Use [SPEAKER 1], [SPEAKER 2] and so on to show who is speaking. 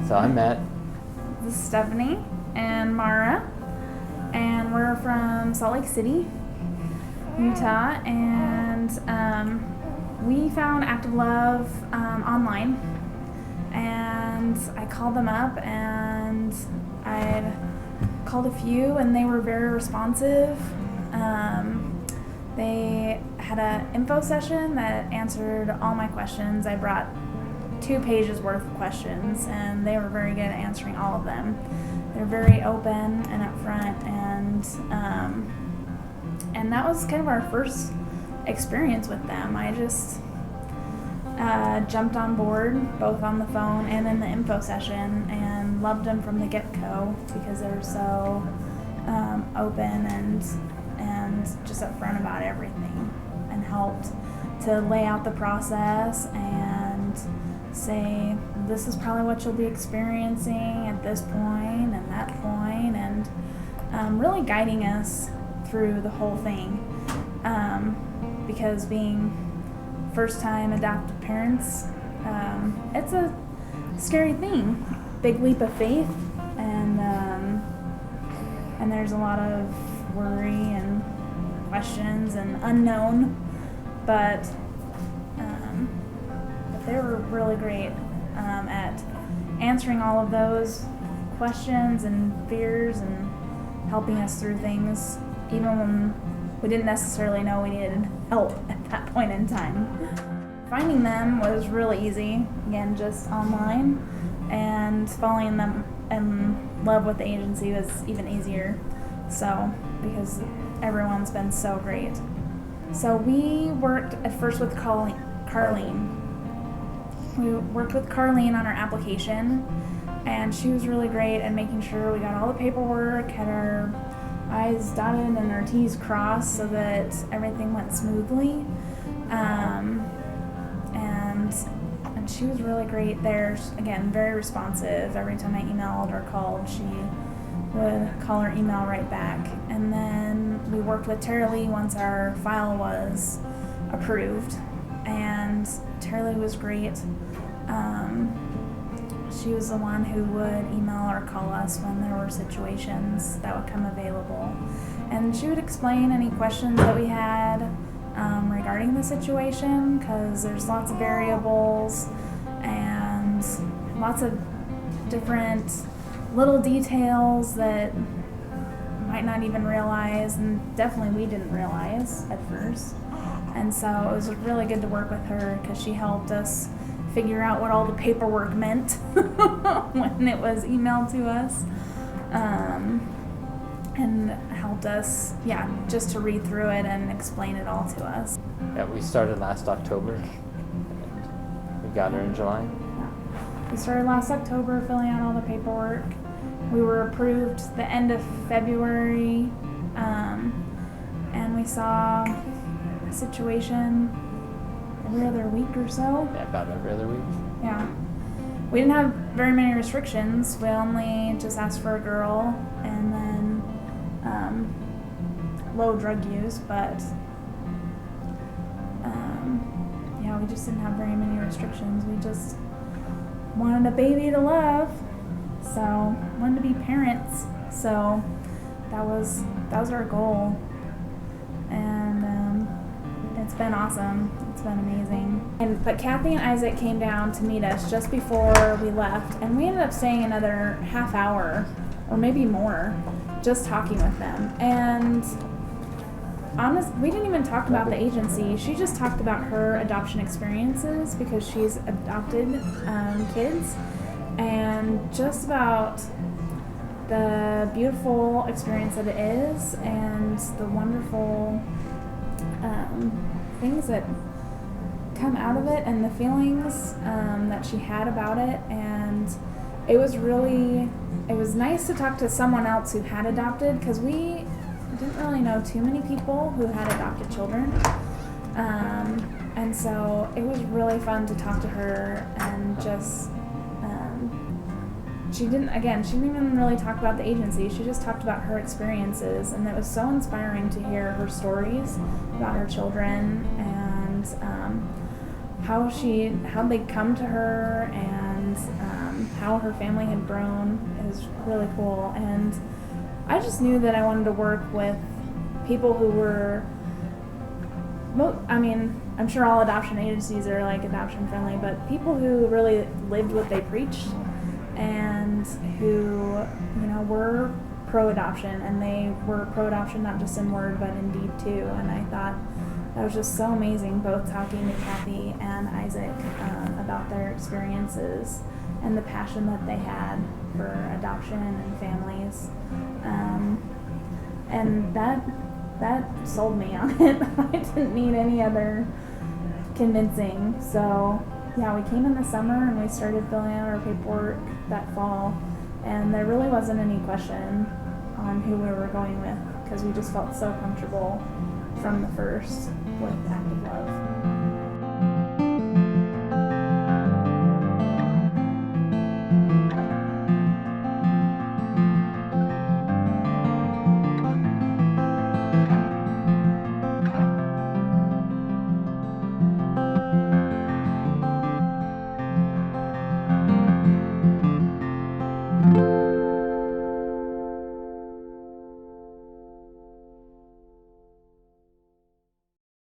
[SPEAKER 1] So I'm Matt.
[SPEAKER 2] This is Stephanie and Mara, and we're from Salt Lake City, Utah, and we found Active Love online, and I called them up, and I called a few, and they were very responsive. They had an info session that answered all my questions. I brought 2 pages worth of questions, and they were very good at answering all of them. They're very open and upfront, and that was kind of our first experience with them. I just jumped on board, both on the phone and in the info session, and loved them from the get-go because they were so open and just upfront about everything, and helped to lay out the process and say, this is probably what you'll be experiencing at this point and that point, and really guiding us through the whole thing, because being first-time adoptive parents, it's a scary thing, big leap of faith, and there's a lot of worry and questions and unknown, but they were really great at answering all of those questions and fears and helping us through things, even when we didn't necessarily know we needed help at that point in time. Finding them was really easy, again, just online, and falling them in love with the agency was even easier, so, because everyone's been so great. So we worked at first with Carlene. We worked with Carlene on our application, and she was really great at making sure we got all the paperwork, had our I's dotted and our T's crossed so that everything went smoothly. And she was really great there. Again, very responsive. Every time I emailed or called, she would call or email right back. And then we worked with Tara Lee once our file was approved, and Tara Lee was great. She was the one who would email or call us when there were situations that would come available, and she would explain any questions that we had regarding the situation, because there's lots of variables and lots of different little details that might not even realize, and definitely we didn't realize at first. And so it was really good to work with her, because she helped us figure out what all the paperwork meant when it was emailed to us, and helped us, just to read through it and explain it all to us.
[SPEAKER 1] Yeah, we started last October, and we got her in July.
[SPEAKER 2] We started last October filling out all the paperwork. We were approved the end of February, and we saw a situation every other week or so.
[SPEAKER 1] Yeah, about every other week.
[SPEAKER 2] Yeah. We didn't have very many restrictions. We only just asked for a girl, and then low drug use, but we just didn't have very many restrictions. We just wanted a baby to love, so wanted to be parents. So that was our goal, and it's been awesome. It's been amazing. But Kathy and Isaac came down to meet us just before we left, and we ended up staying another half hour or maybe more just talking with them. And we didn't even talk about the agency. She just talked about her adoption experiences, because she's adopted kids, and just about the beautiful experience that it is, and the wonderful things that come out of it, and the feelings that she had about it. And it was nice to talk to someone else who had adopted, because we didn't really know too many people who had adopted children, and so it was really fun to talk to her, and just she didn't even really talk about the agency. She just talked about her experiences, and it was so inspiring to hear her stories about her children, and how they come to her, and how her family had grown is really cool. And I just knew that I wanted to work with people who were, I mean, I'm sure all adoption agencies are like adoption friendly, but people who really lived what they preached and who, you know, were pro-adoption, and they were pro-adoption not just in word but in deed too. And I thought that was just so amazing, both talking to Kathy and Isaac about their experiences and the passion that they had for adoption and families. And that sold me on it. I didn't need any other convincing. So yeah, we came in the summer and we started filling out our paperwork that fall, and there really wasn't any question on who we were going with because we just felt so comfortable from the first with Active Love.